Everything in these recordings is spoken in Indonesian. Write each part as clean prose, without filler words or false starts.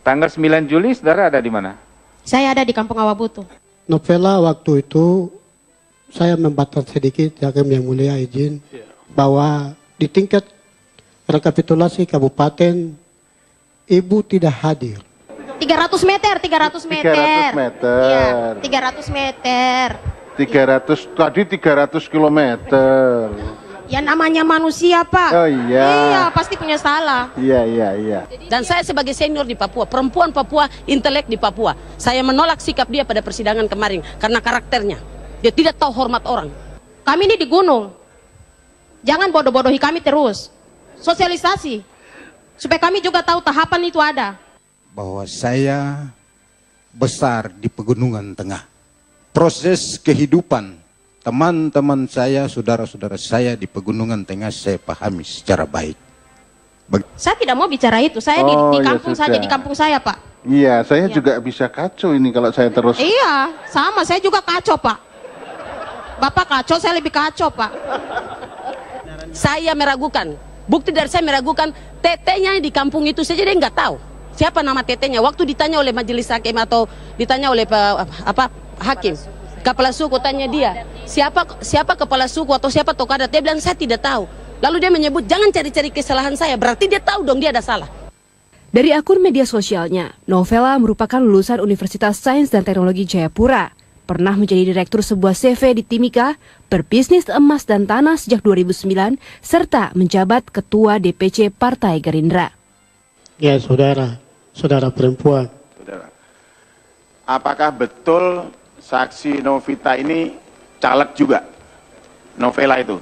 Tanggal 9 Juli saudara ada di mana? Saya ada di Kampung Awabutu. Novela waktu itu saya membatas sedikit, Hakim yang mulia izin, bahwa di tingkat rekapitulasi kabupaten ibu tidak hadir. 300 meter. 300 meter. Iya, 300 meter. 300, tadi 300 kilometer. Ya namanya manusia, Pak. Oh iya. Iya, pasti punya salah. Iya. Dan saya sebagai senior di Papua, perempuan Papua, intelek di Papua, saya menolak sikap dia pada persidangan kemarin karena karakternya. Dia tidak tahu hormat orang. Kami ini di gunung. Jangan bodoh-bodohi kami terus. Sosialisasi. Supaya kami juga tahu tahapan itu ada. Bahwa saya besar di pegunungan tengah. Proses kehidupan teman-teman saya, saudara-saudara saya di pegunungan tengah saya pahami secara baik. Saya tidak mau bicara itu. Saya di Oh, ya kampung sudah. saja, di kampung saya, Pak. Iya, saya juga bisa kacau ini kalau saya terus. Iya, sama. Saya juga kacau, Pak. Bapak kacau, saya lebih kacau, Pak. Saya meragukan. Bukti dari saya meragukan tetenya di kampung itu saja dia nggak tahu siapa nama tetenya. Waktu ditanya oleh majelis hakim atau ditanya oleh hakim, kepala suku, tanya dia siapa kepala suku atau siapa tokoh adat, dia bilang saya tidak tahu. Lalu dia menyebut jangan cari-cari kesalahan saya, berarti dia tahu dong dia ada salah. Dari akun media sosialnya, Novela merupakan lulusan Universitas Sains dan Teknologi Jayapura. Pernah menjadi direktur sebuah CV di Timika, berbisnis emas dan tanah sejak 2009, serta menjabat Ketua DPC Partai Gerindra. Ya saudara perempuan. Saudara. Apakah betul saksi Novita ini caleg juga? Novela itu?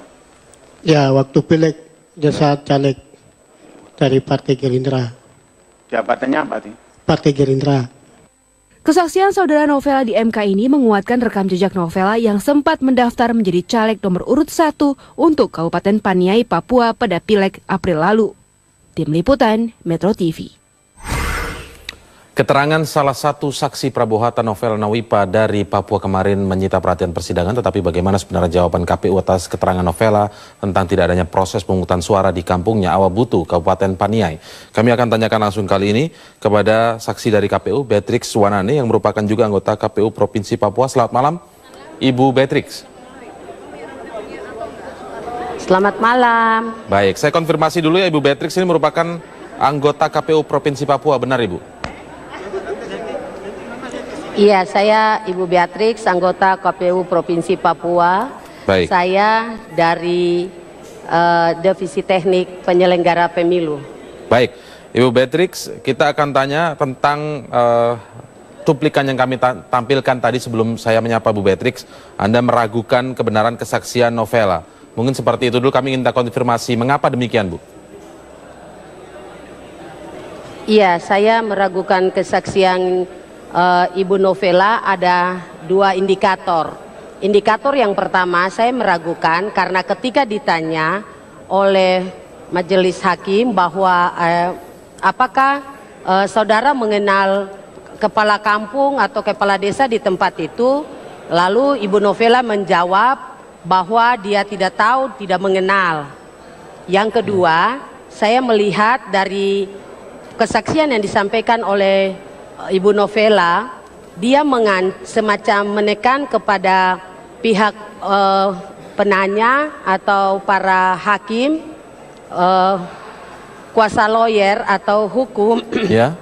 Ya waktu pileg jasa caleg dari Partai Gerindra. Jabatannya apa sih? Partai Gerindra. Kesaksian saudara Novela di MK ini menguatkan rekam jejak Novela yang sempat mendaftar menjadi caleg nomor urut 1 untuk Kabupaten Paniai, Papua pada Pileg April lalu. Tim Liputan, Metro TV. Keterangan salah satu saksi Prabowo-Hatta Novela Nawipa dari Papua kemarin menyita perhatian persidangan, tetapi bagaimana sebenarnya jawaban KPU atas keterangan Novela tentang tidak adanya proses pemungutan suara di kampungnya Awabutu, Kabupaten Paniai. Kami akan tanyakan langsung kali ini kepada saksi dari KPU, Beatrix Wanane, yang merupakan juga anggota KPU Provinsi Papua. Selamat malam, Ibu Beatrix. Selamat malam. Baik, saya konfirmasi dulu ya, Ibu Beatrix ini merupakan anggota KPU Provinsi Papua, benar Ibu? Iya, saya Ibu Beatrix, anggota KPU Provinsi Papua. Baik. Saya dari Divisi Teknik Penyelenggara Pemilu. Baik, Ibu Beatrix, kita akan tanya tentang cuplikan yang kami tampilkan tadi sebelum saya menyapa Bu Beatrix. Anda meragukan kebenaran kesaksian Novela. Mungkin seperti itu dulu, kami ingin konfirmasi. Mengapa demikian, Bu? Iya, saya meragukan kesaksian Ibu Novela ada dua indikator. Indikator yang pertama, saya meragukan karena ketika ditanya oleh majelis hakim bahwa apakah saudara mengenal kepala kampung atau kepala desa di tempat itu, lalu Ibu Novela menjawab bahwa dia tidak tahu, tidak mengenal. Yang kedua, saya melihat dari kesaksian yang disampaikan oleh Ibu Novela, dia semacam menekan kepada pihak penanya atau para hakim, kuasa lawyer atau hukum. Ya.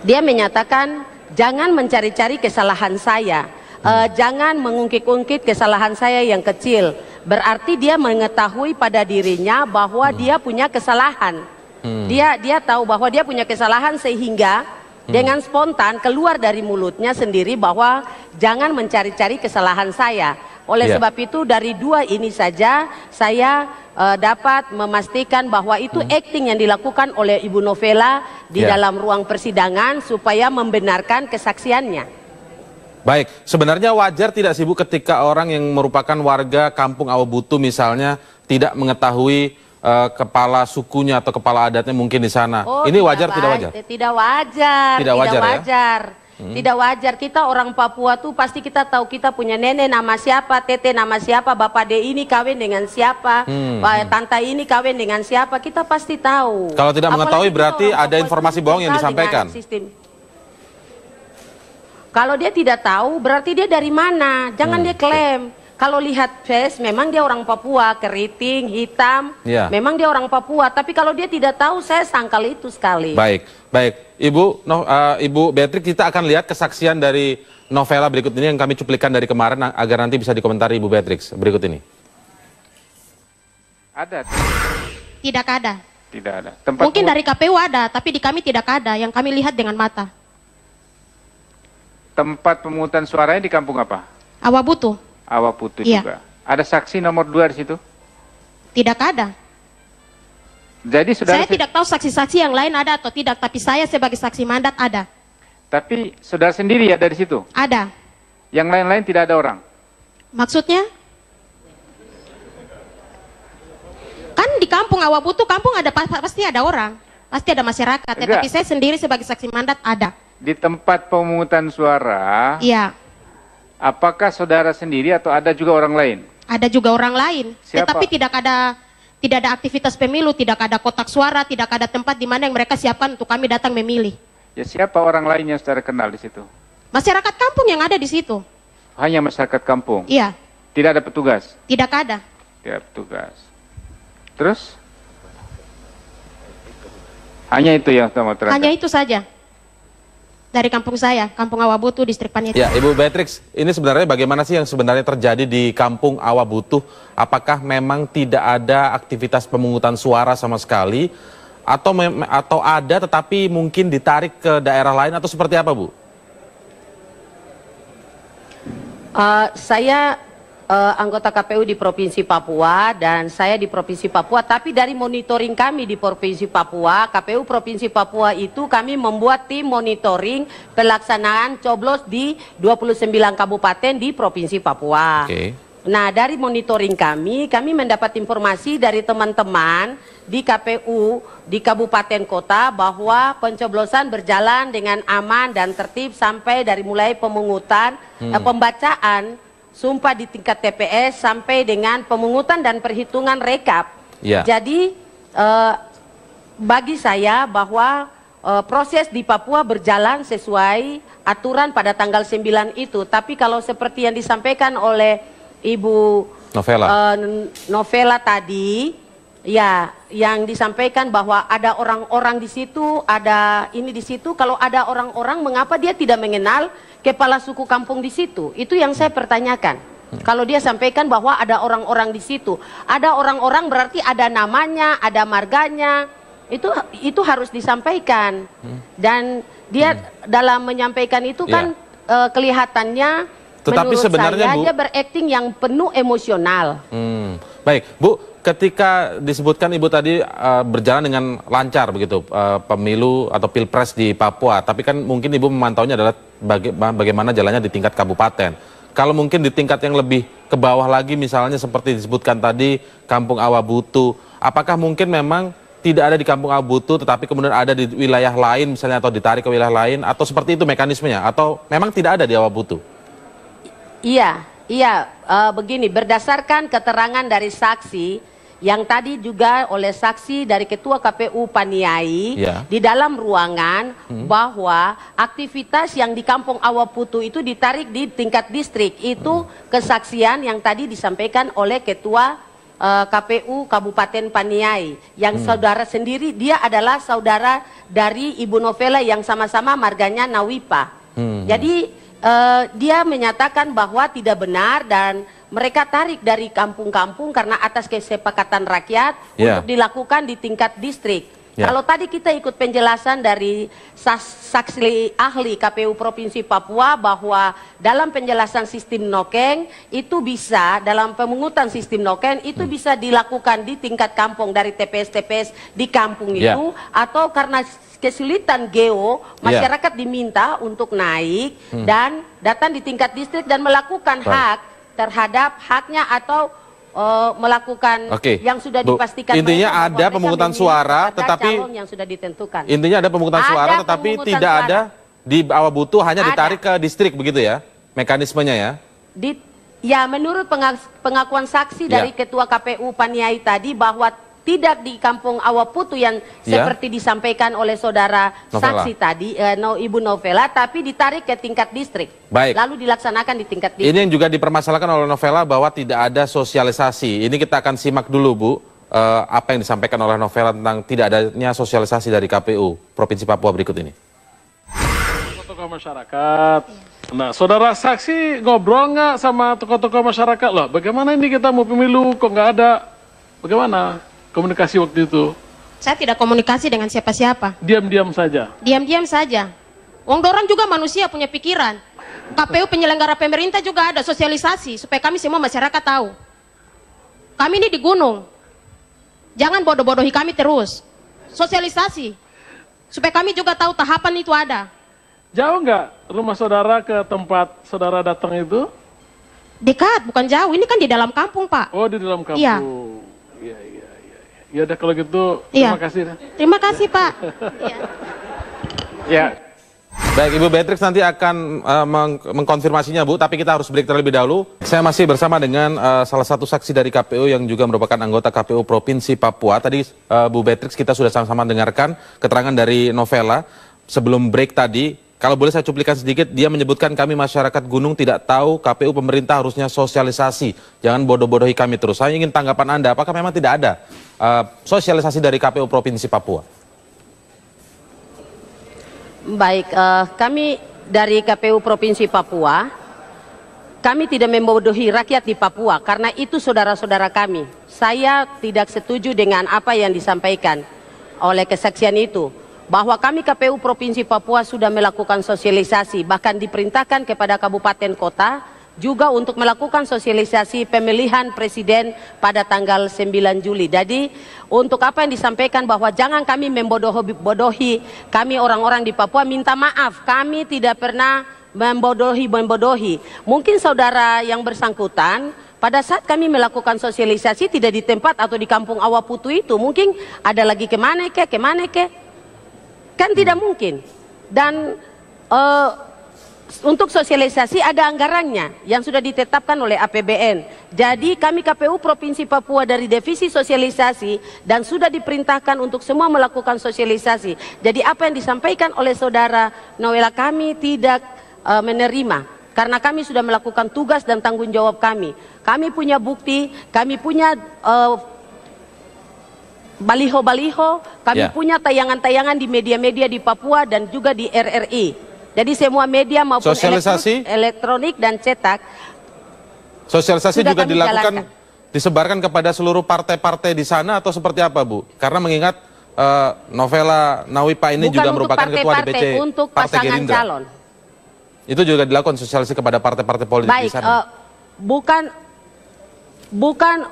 Dia menyatakan jangan mencari-cari kesalahan saya, jangan mengungkit-ungkit kesalahan saya yang kecil. Berarti dia mengetahui pada dirinya bahwa dia punya kesalahan. Dia tahu bahwa dia punya kesalahan sehingga dengan spontan keluar dari mulutnya sendiri bahwa jangan mencari-cari kesalahan saya. Oleh sebab itu dari dua ini saja saya dapat memastikan bahwa itu acting yang dilakukan oleh Ibu Novela di dalam ruang persidangan supaya membenarkan kesaksiannya. Baik, sebenarnya wajar tidak sih Bu ketika orang yang merupakan warga kampung Awabutu misalnya tidak mengetahui kepala sukunya atau kepala adatnya mungkin di sana. Ini wajar tidak wajar? Tidak wajar. Tidak wajar, wajar. Tidak wajar. Kita orang Papua tuh pasti kita tahu kita punya nenek nama siapa, tete nama siapa, bapak de ini kawin dengan siapa, tante ini kawin dengan siapa, kita pasti tahu. Kalau tidak mengetahui Apalagi berarti kita orang ada Papua informasi itu bohong yang kental disampaikan. dengan sistem. Kalau dia tidak tahu berarti dia dari mana, jangan dia klaim. Kalau lihat face, memang dia orang Papua, keriting, hitam, memang dia orang Papua. Tapi kalau dia tidak tahu, saya sangkal itu sekali. Baik, baik. Ibu Beatrix, kita akan lihat kesaksian dari Novela berikut ini yang kami cuplikan dari kemarin agar nanti bisa dikomentari Ibu Beatrix berikut ini. Ada? Tidak ada. Tidak ada. Mungkin dari KPU ada, tapi di kami tidak ada. Yang kami lihat dengan mata. Tempat pemungutan suaranya di kampung apa? Awabutu. Awabutu Iya. juga. Ada saksi nomor 2 di situ? Tidak ada. Jadi saudara Saya tidak tahu saksi-saksi yang lain ada atau tidak, tapi saya sebagai saksi mandat ada. Tapi saudara sendiri ada di situ? Ada. Yang lain-lain tidak ada orang? Maksudnya? Kan di kampung Awabutu, kampung ada pasti ada orang. Pasti ada masyarakat. Tetapi saya sendiri sebagai saksi mandat ada. Di tempat pemungutan suara, Iya. apakah saudara sendiri atau ada juga orang lain? Ada juga orang lain. Siapa? Tetapi tidak ada aktivitas pemilu, tidak ada kotak suara, tidak ada tempat di mana yang mereka siapkan untuk kami datang memilih. Ya siapa orang lain yang saudara kenal di situ? Masyarakat kampung yang ada di situ. Hanya masyarakat kampung? Iya. Tidak ada petugas? Tidak ada. Tidak ada petugas. Terus? Hanya itu yang kamu terangkan? Hanya itu saja. Dari kampung saya, Kampung Awabutu, Distrik Paniai. Ya, Ibu Beatrix, ini sebenarnya bagaimana sih yang sebenarnya terjadi di Kampung Awabutu? Apakah memang tidak ada aktivitas pemungutan suara sama sekali, atau ada tetapi mungkin ditarik ke daerah lain, atau seperti apa, Bu? Saya anggota KPU di Provinsi Papua dan saya di Provinsi Papua, tapi dari monitoring kami di Provinsi Papua, KPU Provinsi Papua itu kami membuat tim monitoring pelaksanaan coblos di 29 kabupaten di Provinsi Papua. Nah, dari monitoring kami mendapat informasi dari teman-teman di KPU di kabupaten kota bahwa pencoblosan berjalan dengan aman dan tertib sampai dari mulai pemungutan, pembacaan sumpah di tingkat TPS sampai dengan pemungutan dan perhitungan rekap. Jadi bagi saya bahwa proses di Papua berjalan sesuai aturan pada tanggal 9 itu. Tapi kalau seperti yang disampaikan oleh Ibu Novela tadi, ya yang disampaikan bahwa ada orang-orang di situ, ada ini di situ. Kalau ada orang-orang, mengapa dia tidak mengenal kepala suku kampung di situ? Itu yang saya pertanyakan. Kalau dia sampaikan bahwa ada orang-orang di situ, ada orang-orang berarti ada namanya, ada marganya. Itu harus disampaikan. Dan dia dalam menyampaikan itu kan kelihatannya Tetapi menurut sebenarnya, saya Bu, dia berakting yang penuh emosional. Baik, Bu, ketika disebutkan Ibu tadi berjalan dengan lancar begitu pemilu atau pilpres di Papua, tapi kan mungkin Ibu memantaunya adalah bagaimana jalannya di tingkat kabupaten. Kalau mungkin di tingkat yang lebih ke bawah lagi, misalnya seperti disebutkan tadi Kampung Awabutu, apakah mungkin memang tidak ada di Kampung Awabutu, tetapi kemudian ada di wilayah lain misalnya, atau ditarik ke wilayah lain, atau seperti itu mekanismenya, atau memang tidak ada di Awabutu? Iya, begini, berdasarkan keterangan dari saksi yang tadi juga oleh saksi dari Ketua KPU Paniai di dalam ruangan bahwa aktivitas yang di Kampung Awabutu itu ditarik di tingkat distrik. Itu kesaksian yang tadi disampaikan oleh Ketua KPU Kabupaten Paniai, yang saudara sendiri, dia adalah saudara dari Ibu Novela yang sama-sama marganya Nawipa. Jadi dia menyatakan bahwa tidak benar dan mereka tarik dari kampung-kampung karena atas kesepakatan rakyat untuk dilakukan di tingkat distrik. Kalau tadi kita ikut penjelasan dari saksi ahli KPU Provinsi Papua bahwa dalam penjelasan sistem nokeng itu bisa, dalam pemungutan sistem nokeng itu bisa dilakukan di tingkat kampung dari TPS-TPS di kampung itu, atau karena kesulitan geo, masyarakat diminta untuk naik dan datang di tingkat distrik dan melakukan hak terhadap haknya atau melakukan yang sudah dipastikan. Intinya ada pemungutan suara, tetapi calon yang sudah ditentukan. Intinya ada pemungutan suara, tetapi tidak ada di Awabutu hanya Ada. ditarik ke distrik begitu ya? Mekanismenya ya? Ya, menurut pengakuan saksi dari Ketua KPU Paniai tadi bahwa tidak di Kampung Awaputu yang seperti disampaikan oleh saudara Novela. saksi tadi, Ibu Novela, tapi ditarik ke tingkat distrik. Baik. Lalu dilaksanakan di tingkat distrik. Ini yang juga dipermasalahkan oleh Novela bahwa tidak ada sosialisasi. Ini kita akan simak dulu Bu, apa yang disampaikan oleh Novela tentang tidak adanya sosialisasi dari KPU Provinsi Papua berikut ini. Tokoh masyarakat. Nah, saudara saksi ngobrol nggak sama tokoh-tokoh masyarakat loh? Bagaimana ini kita mau pemilu kok nggak ada? Bagaimana komunikasi waktu itu? Saya tidak komunikasi dengan siapa-siapa. Diam-diam saja. Diam-diam saja. Wong dorang juga manusia punya pikiran. KPU penyelenggara pemerintah juga ada sosialisasi supaya kami semua masyarakat tahu. Kami ini di gunung. Jangan bodoh-bodohi kami terus. Sosialisasi supaya kami juga tahu tahapan itu ada. Jauh nggak rumah saudara ke tempat saudara datang itu? Dekat, bukan jauh. Ini kan di dalam kampung, Pak. Oh, di dalam kampung. Iya. Iya. Ya udah kalau gitu, Iya. terima kasih. Terima kasih, Pak. Ya. Baik, Ibu Beatrix nanti akan mengkonfirmasinya Bu, tapi kita harus break terlebih dahulu. Saya masih bersama dengan salah satu saksi dari KPU yang juga merupakan anggota KPU Provinsi Papua. Tadi Bu Beatrix kita sudah sama-sama dengarkan keterangan dari Novela. Sebelum break tadi, kalau boleh saya cuplikan sedikit, dia menyebutkan kami masyarakat gunung tidak tahu KPU pemerintah harusnya sosialisasi. Jangan bodoh-bodohi kami terus. Saya ingin tanggapan Anda, apakah memang tidak ada sosialisasi dari KPU Provinsi Papua? Baik, kami dari KPU Provinsi Papua, kami tidak membodohi rakyat di Papua karena itu saudara-saudara kami. Saya tidak setuju dengan apa yang disampaikan oleh kesaksian itu. Bahwa kami KPU Provinsi Papua sudah melakukan sosialisasi, bahkan diperintahkan kepada kabupaten kota juga untuk melakukan sosialisasi pemilihan presiden pada tanggal 9 Juli. Jadi untuk apa yang disampaikan bahwa jangan kami membodohi kami orang-orang di Papua, minta maaf, kami tidak pernah membodohi. Mungkin saudara yang bersangkutan pada saat kami melakukan sosialisasi tidak di tempat atau di Kampung Awaputu itu, mungkin ada lagi kemana ke? Kan tidak mungkin. Dan untuk sosialisasi ada anggarannya yang sudah ditetapkan oleh APBN. Jadi kami KPU Provinsi Papua dari divisi sosialisasi dan sudah diperintahkan untuk semua melakukan sosialisasi. Jadi apa yang disampaikan oleh saudara Novela kami tidak menerima. Karena kami sudah melakukan tugas dan tanggung jawab kami. Kami punya bukti, kami punya baliho-baliho, kami punya tayangan-tayangan di media-media di Papua dan juga di RRI. Jadi semua media maupun elektronik dan cetak. Sosialisasi juga dilakukan, jalankan. disebarkan kepada seluruh partai-partai di sana atau seperti apa Bu? Karena mengingat Novela Nawipa ini Bukan juga untuk merupakan ketua DPC untuk Partai pasangan Gerindra. calon. Itu juga dilakukan sosialisasi kepada partai-partai politik di Baik, sana.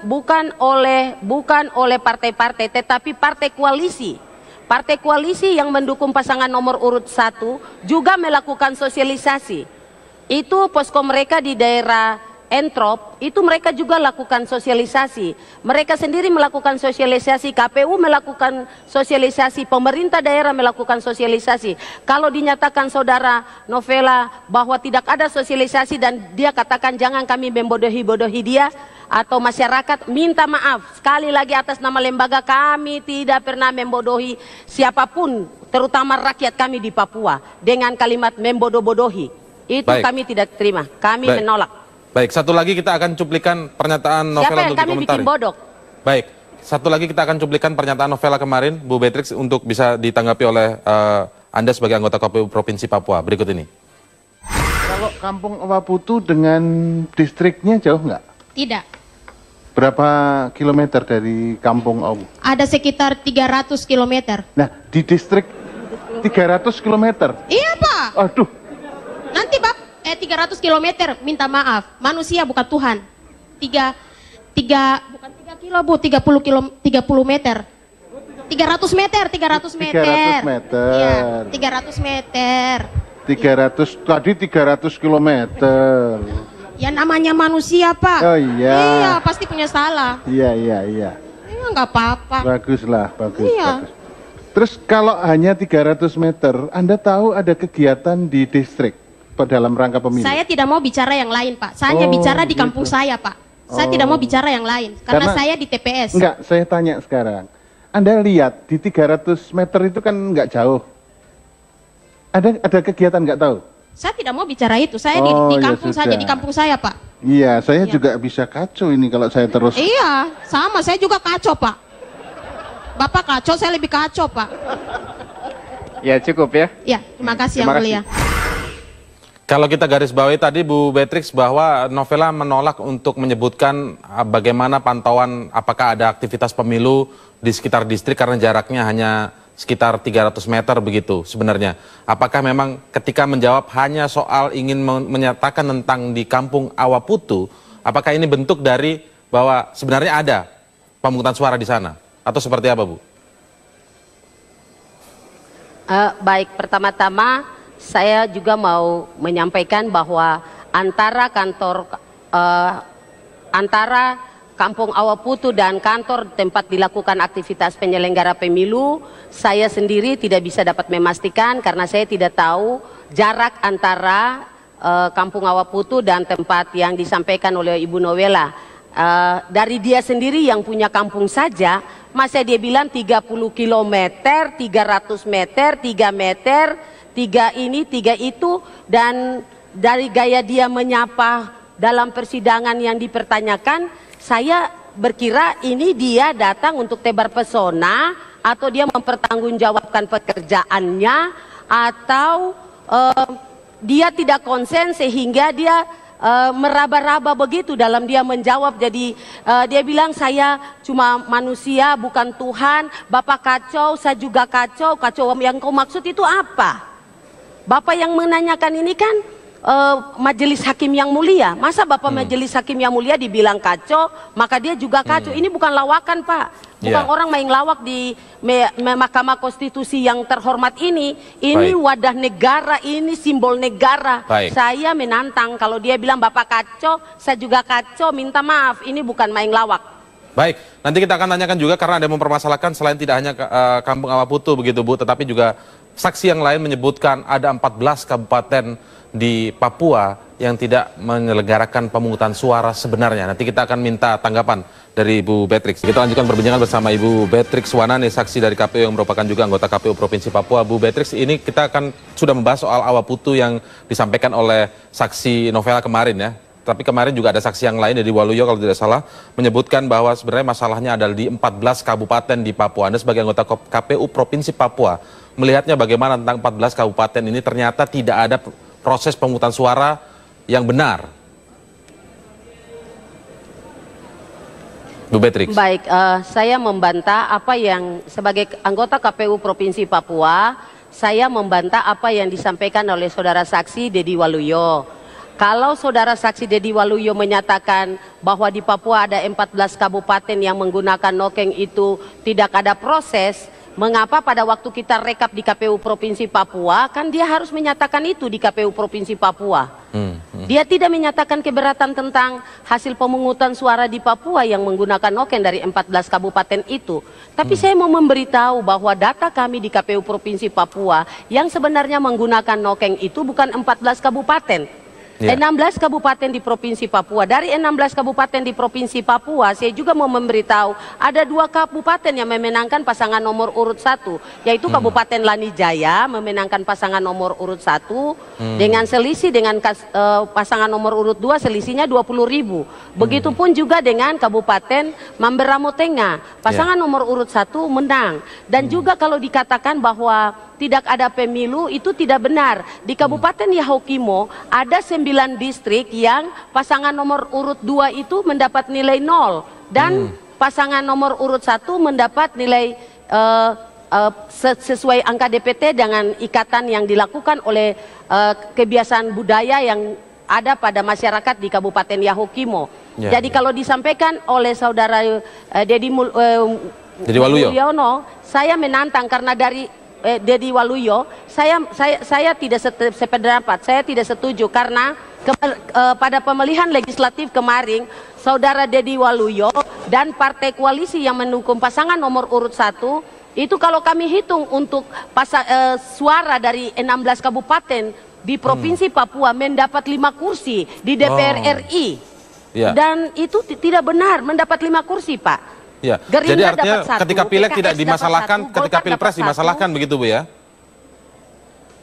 bukan oleh partai-partai, tetapi partai koalisi. Partai koalisi yang mendukung pasangan nomor urut 1 juga melakukan sosialisasi. Itu posko mereka di daerah Entrop, itu mereka juga lakukan sosialisasi. Mereka sendiri melakukan sosialisasi, KPU melakukan sosialisasi, pemerintah daerah melakukan sosialisasi. Kalau dinyatakan saudara Novela bahwa tidak ada sosialisasi dan dia katakan jangan kami membodohi-bodohi dia atau masyarakat, minta maaf sekali lagi atas nama lembaga, kami tidak pernah membodohi siapapun, terutama rakyat kami di Papua dengan kalimat membodoh-bodohi. Itu Baik. kami tidak terima, kami Baik. menolak. Baik, satu lagi kita akan cuplikan pernyataan Novela Siapa yang untuk kami dikomentari. bikin bodoh? Baik, satu lagi kita akan cuplikan pernyataan Novela kemarin, Bu Beatrix, untuk bisa ditanggapi oleh Anda sebagai anggota KPU Provinsi Papua. Berikut ini. Kalau Kampung Awaputu dengan distriknya jauh nggak? Tidak. Berapa kilometer dari Kampung Awu? Ada sekitar 300 km. Nah, di distrik 300 kilometer. Iya, Pak. Aduh, Nanti Pak, 300 km, minta maaf. Manusia bukan Tuhan. Bukan 3 kilo, Bu, 30 meter. 300 meter. 300 meter. Iya, 300 meter. 300, tadi 300 kilometer. Ya namanya manusia, Pak. Oh iya. Iya, pasti punya salah. Iya. Iya, nggak apa-apa. Bagus lah, bagus. Iya. Bagus. Terus kalau hanya 300 meter, Anda tahu ada kegiatan di distrik dalam rangka pemilu? Saya tidak mau bicara yang lain, Pak. Saya hanya bicara di kampung saya, Pak. Saya tidak mau bicara yang lain, karena saya di TPS. Enggak, saya tanya sekarang. Anda lihat di 300 meter itu kan enggak jauh. Ada kegiatan enggak tahu? Saya tidak mau bicara itu. Saya di kampung saja, di kampung saya, Pak. Iya, saya juga bisa kacau ini kalau saya terus. Iya, sama. Saya juga kacau, Pak. Bapak kacau, saya lebih kacau, Pak. Ya, cukup ya. Ya, terima kasih Yang Mulia. Kalau kita garis bawahi tadi Bu Beatrix bahwa Novela menolak untuk menyebutkan bagaimana pantauan apakah ada aktivitas pemilu di sekitar distrik karena jaraknya hanya sekitar 300 meter begitu sebenarnya. Apakah memang ketika menjawab hanya soal ingin menyatakan tentang di kampung Awaputu, apakah ini bentuk dari bahwa sebenarnya ada pemungutan suara di sana? Atau seperti apa, Bu? Baik, pertama-tama saya juga mau menyampaikan bahwa antara Kampung Awaputu dan kantor tempat dilakukan aktivitas penyelenggara pemilu, saya sendiri tidak bisa dapat memastikan karena saya tidak tahu jarak antara Kampung Awaputu dan tempat yang disampaikan oleh Ibu Novela. Dari dia sendiri yang punya kampung saja, masa dia bilang 30 km, 300 meter, 3 meter, 3 ini, 3 itu, dan dari gaya dia menyapa dalam persidangan yang dipertanyakan, saya berkira ini dia datang untuk tebar pesona, atau dia mempertanggungjawabkan pekerjaannya, atau dia tidak konsen sehingga dia meraba-raba begitu dalam dia menjawab. Jadi dia bilang saya cuma manusia bukan Tuhan, Bapak kacau, saya juga kacau. Kacau yang kau maksud itu apa? Bapak yang menanyakan ini kan majelis hakim yang mulia. Masa Bapak majelis hakim yang mulia dibilang kacau, maka dia juga kacau. Ini bukan lawakan, Pak. Bukan orang main lawak di Mahkamah Konstitusi yang terhormat ini. Ini wadah negara, ini simbol negara. Saya menantang kalau dia bilang Bapak kacau, saya juga kacau, minta maaf. Ini bukan main lawak. Baik, nanti kita akan tanyakan juga karena ada yang mempermasalahkan selain tidak hanya Kampung Awaputu begitu Bu, tetapi juga saksi yang lain menyebutkan ada 14 kabupaten di Papua yang tidak menyelenggarakan pemungutan suara sebenarnya. Nanti kita akan minta tanggapan dari Ibu Beatrix. Kita lanjutkan perbincangan bersama Ibu Beatrix Wanane, saksi dari KPU yang merupakan juga anggota KPU Provinsi Papua. Bu Beatrix, ini kita akan sudah membahas soal Awaputu yang disampaikan oleh saksi Novela kemarin ya. Tapi kemarin juga ada saksi yang lain dari Waluyo kalau tidak salah menyebutkan bahwa sebenarnya masalahnya adalah di 14 kabupaten di Papua. Anda sebagai anggota KPU Provinsi Papua melihatnya bagaimana tentang 14 kabupaten ini ternyata tidak ada proses pemungutan suara yang benar. Bu Beatrix. Baik, saya membantah apa yang sebagai anggota KPU Provinsi Papua, saya membantah apa yang disampaikan oleh saudara saksi Dedi Waluyo. Kalau saudara saksi Dedi Waluyo menyatakan bahwa di Papua ada 14 kabupaten yang menggunakan nokeng itu tidak ada proses, mengapa pada waktu kita rekap di KPU Provinsi Papua, kan dia harus menyatakan itu di KPU Provinsi Papua. Dia tidak menyatakan keberatan tentang hasil pemungutan suara di Papua yang menggunakan noken dari 14 kabupaten itu. Tapi saya mau memberitahu bahwa data kami di KPU Provinsi Papua yang sebenarnya menggunakan noken itu bukan 14 kabupaten. 16 kabupaten di Provinsi Papua. Dari 16 kabupaten di Provinsi Papua, saya juga mau memberitahu ada 2 kabupaten yang memenangkan pasangan nomor urut 1, yaitu Kabupaten Lanijaya memenangkan pasangan nomor urut 1 dengan selisih dengan pasangan nomor urut 2 selisihnya 20.000. Begitupun juga dengan Kabupaten Mamberamo Tengah, pasangan nomor urut 1 menang. Dan juga kalau dikatakan bahwa tidak ada pemilu, itu tidak benar. Di Kabupaten Yahukimo ada 9 distrik yang pasangan nomor urut 2 itu mendapat nilai 0 dan pasangan nomor urut 1 mendapat nilai sesuai angka DPT dengan ikatan yang dilakukan oleh kebiasaan budaya yang ada pada masyarakat di Kabupaten Yahukimo. Jadi kalau disampaikan oleh saudara Dedi Waluyo, saya menantang karena dari Dedi Waluyo, saya tidak sependapat, saya tidak setuju karena pada pemilihan legislatif kemarin, saudara Dedi Waluyo dan partai koalisi yang mendukung pasangan nomor urut 1 Itu kalau kami hitung untuk suara dari 16 kabupaten di Provinsi Papua mendapat 5 kursi di DPR RI. Ya. Dan itu tidak benar mendapat 5 kursi, Pak. Ya. Gerindra Jadi artinya dapat 1, ketika pileg PKS tidak dapat dimasalahkan, 1, ketika Golkar pilpres dapat 1. dimasalahkan begitu Bu ya?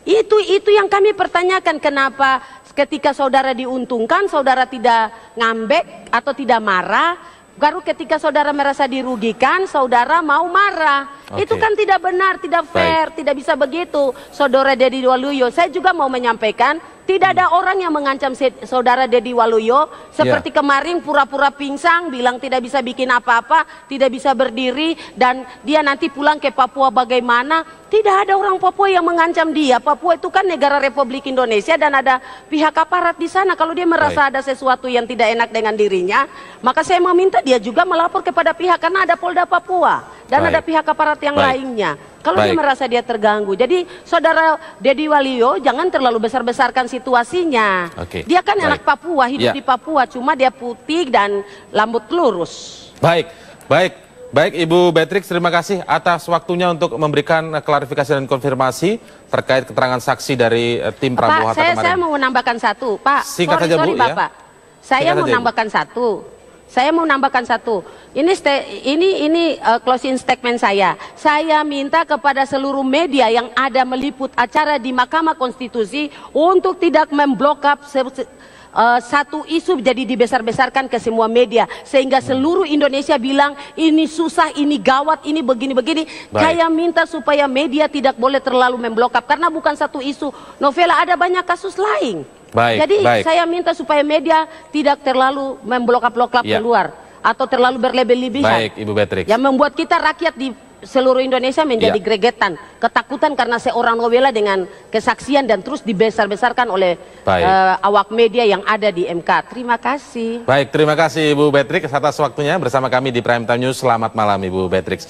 Itu yang kami pertanyakan, kenapa ketika saudara diuntungkan saudara tidak ngambek atau tidak marah, baru ketika saudara merasa dirugikan saudara mau marah. Itu kan tidak benar, tidak fair, tidak bisa begitu. Saudara Deddy Waluyo, saya juga mau menyampaikan, tidak ada orang yang mengancam saudara Deddy Waluyo seperti kemarin pura-pura pingsan, bilang tidak bisa bikin apa-apa, tidak bisa berdiri, dan dia nanti pulang ke Papua bagaimana. Tidak ada orang Papua yang mengancam dia. Papua itu kan negara Republik Indonesia dan ada pihak aparat di sana. Kalau dia merasa ada sesuatu yang tidak enak dengan dirinya, maka saya meminta dia juga melapor kepada pihak, karena ada Polda Papua dan ada pihak aparat yang lainnya. Kalau dia merasa dia terganggu. Jadi saudara Deddy Waluyo jangan terlalu besar-besarkan situasinya. Dia kan anak Papua, hidup di Papua, cuma dia putih dan rambut lurus. Baik Ibu Beatrix, terima kasih atas waktunya untuk memberikan klarifikasi dan konfirmasi terkait keterangan saksi dari tim Prabowo Hatta kemarin. Saya mau menambahkan satu, Pak. Singkat saja, Bu, Bapak. Saya mau menambahkan satu. Saya mau menambahkan satu. Ini closing statement saya. Saya minta kepada seluruh media yang ada meliput acara di Mahkamah Konstitusi untuk tidak memblokap satu isu jadi dibesar-besarkan ke semua media, sehingga seluruh Indonesia bilang ini susah, ini gawat, ini begini-begini. Saya minta supaya media tidak boleh terlalu memblokap, karena bukan satu isu novela, ada banyak kasus lain. Jadi saya minta supaya media tidak terlalu memblokap-blokap keluar atau terlalu berlebih-lebihan. Ibu Beatrix. Yang membuat kita rakyat di seluruh Indonesia menjadi gregetan, ketakutan karena seorang novela dengan kesaksian dan terus dibesar-besarkan oleh awak media yang ada di MK. Terima kasih. Terima kasih Ibu Beatrix atas waktunya bersama kami di Prime Time News. Selamat malam Ibu Beatrix.